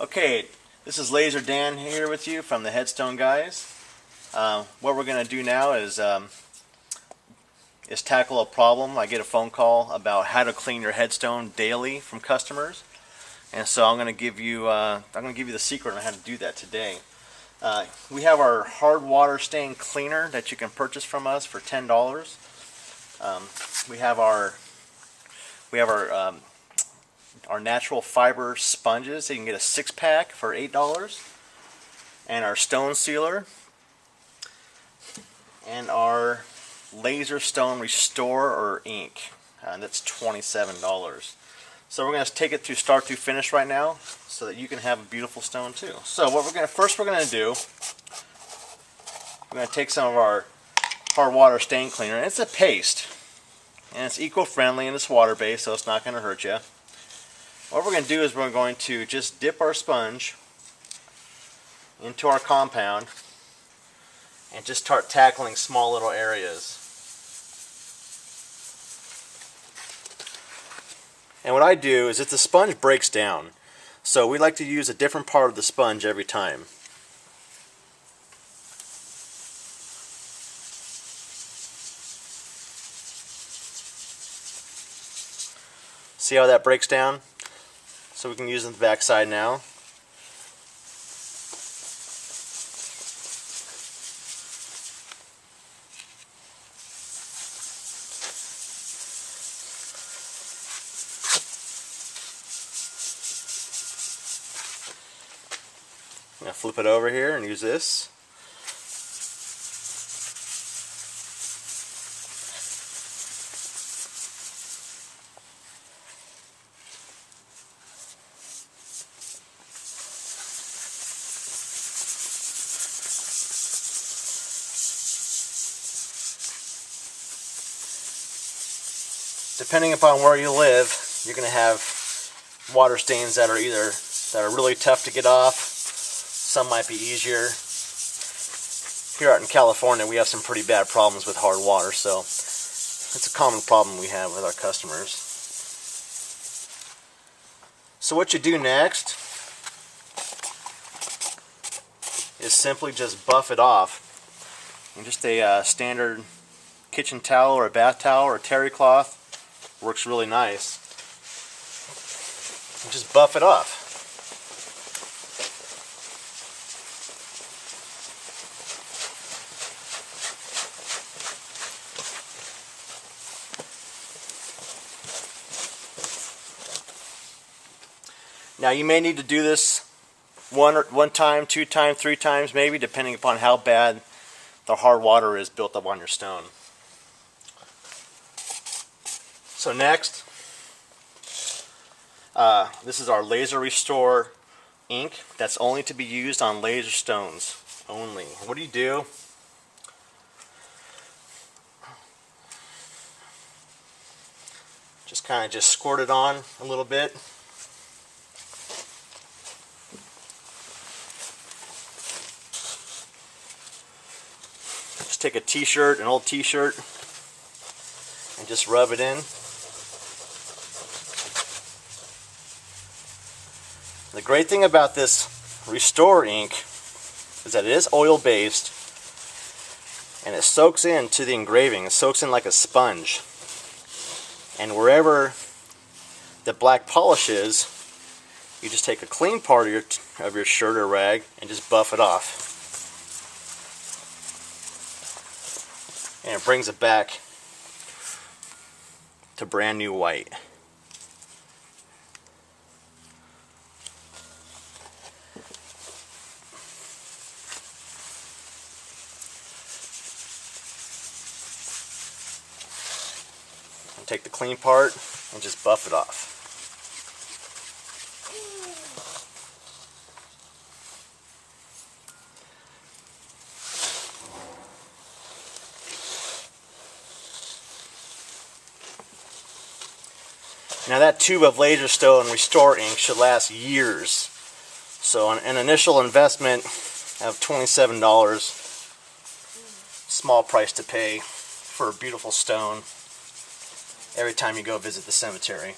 Okay, this is Laser Dan here with you from the Headstone guys. What we're going to do now is tackle a problem. I get a phone call about how to clean your headstone daily from customers, and so I'm going to give you the secret on how to do that today. We have our hard water stain cleaner that you can purchase from us for $10. We have our natural fiber sponges. So you can get a 6-pack for $8, and our stone sealer, and our laser stone restore or ink, and that's $27. So we're going to take it through start to finish right now, so that you can have a beautiful stone too. So what we're going to do, we're going to take some of our hard water stain cleaner, and it's a paste, and it's eco-friendly and it's water-based, so it's not going to hurt you. What we're going to do is we're going to just dip our sponge into our compound and just start tackling small little areas. And what I do is, if the sponge breaks down, so we like to use a different part of the sponge every time. See how that breaks down? So we can use it on the back side now. I'm going to flip it over here and use this. Depending upon where you live, you're going to have water stains that are really tough to get off. Some might be easier. Here out in California, we have some pretty bad problems with hard water, so it's a common problem we have with our customers. So what you do next is simply just buff it off. And just a standard kitchen towel or a bath towel or a terry cloth works really nice. And just buff it off. Now you may need to do this one time, 2 times, 3 times maybe, depending upon how bad the hard water is built up on your stone. So next, this is our Laser Restore ink. That's only to be used on laser stones only. What do? Just kind of squirt it on a little bit. Just take a t-shirt, an old t-shirt, and just rub it in. The great thing about this Restore ink is that it is oil-based, and it soaks into the engraving. It soaks in like a sponge. And wherever the black polish is, you just take a clean part of your shirt or rag and just buff it off. And it brings it back to brand new white. And take the clean part and just buff it off. Now that tube of Laser Stone Restore ink should last years. So an initial investment of $27, small price to pay for a beautiful stone every time you go visit the cemetery.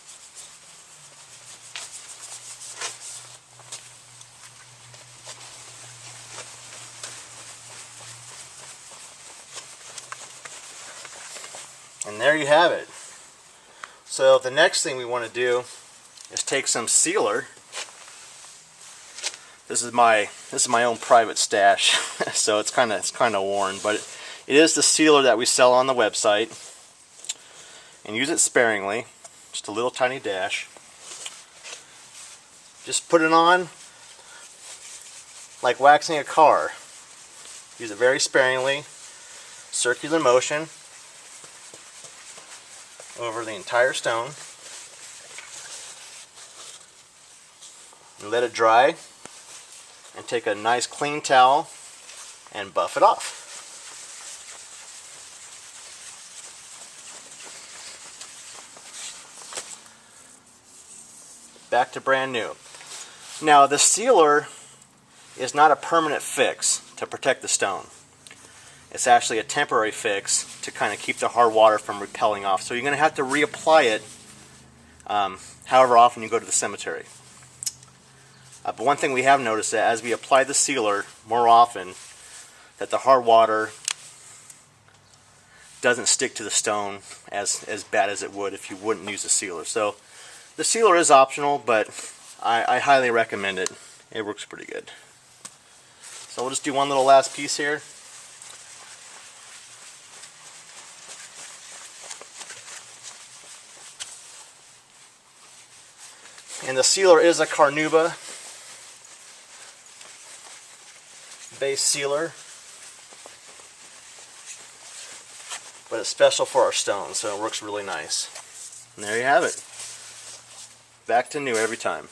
there you have it. So the next thing we want to do is take some sealer. This is my own private stash, so it's kind of worn, but it is the sealer that we sell on the website. And use it sparingly, just a little tiny dash. Just put it on like waxing a car. Use it very sparingly, circular motion over the entire stone. And let it dry, and take a nice clean towel and buff it off. Back to brand new. Now the sealer is not a permanent fix to protect the stone. It's actually a temporary fix to kind of keep the hard water from repelling off. So you're going to have to reapply it however often you go to the cemetery. But one thing we have noticed that as we apply the sealer more often, that the hard water doesn't stick to the stone as bad as it would if you wouldn't use the sealer. So the sealer is optional, but I highly recommend it. It works pretty good. So we'll just do one little last piece here. And the sealer is a Carnauba base sealer, but it's special for our stones, so it works really nice. And there you have it. Back to new every time.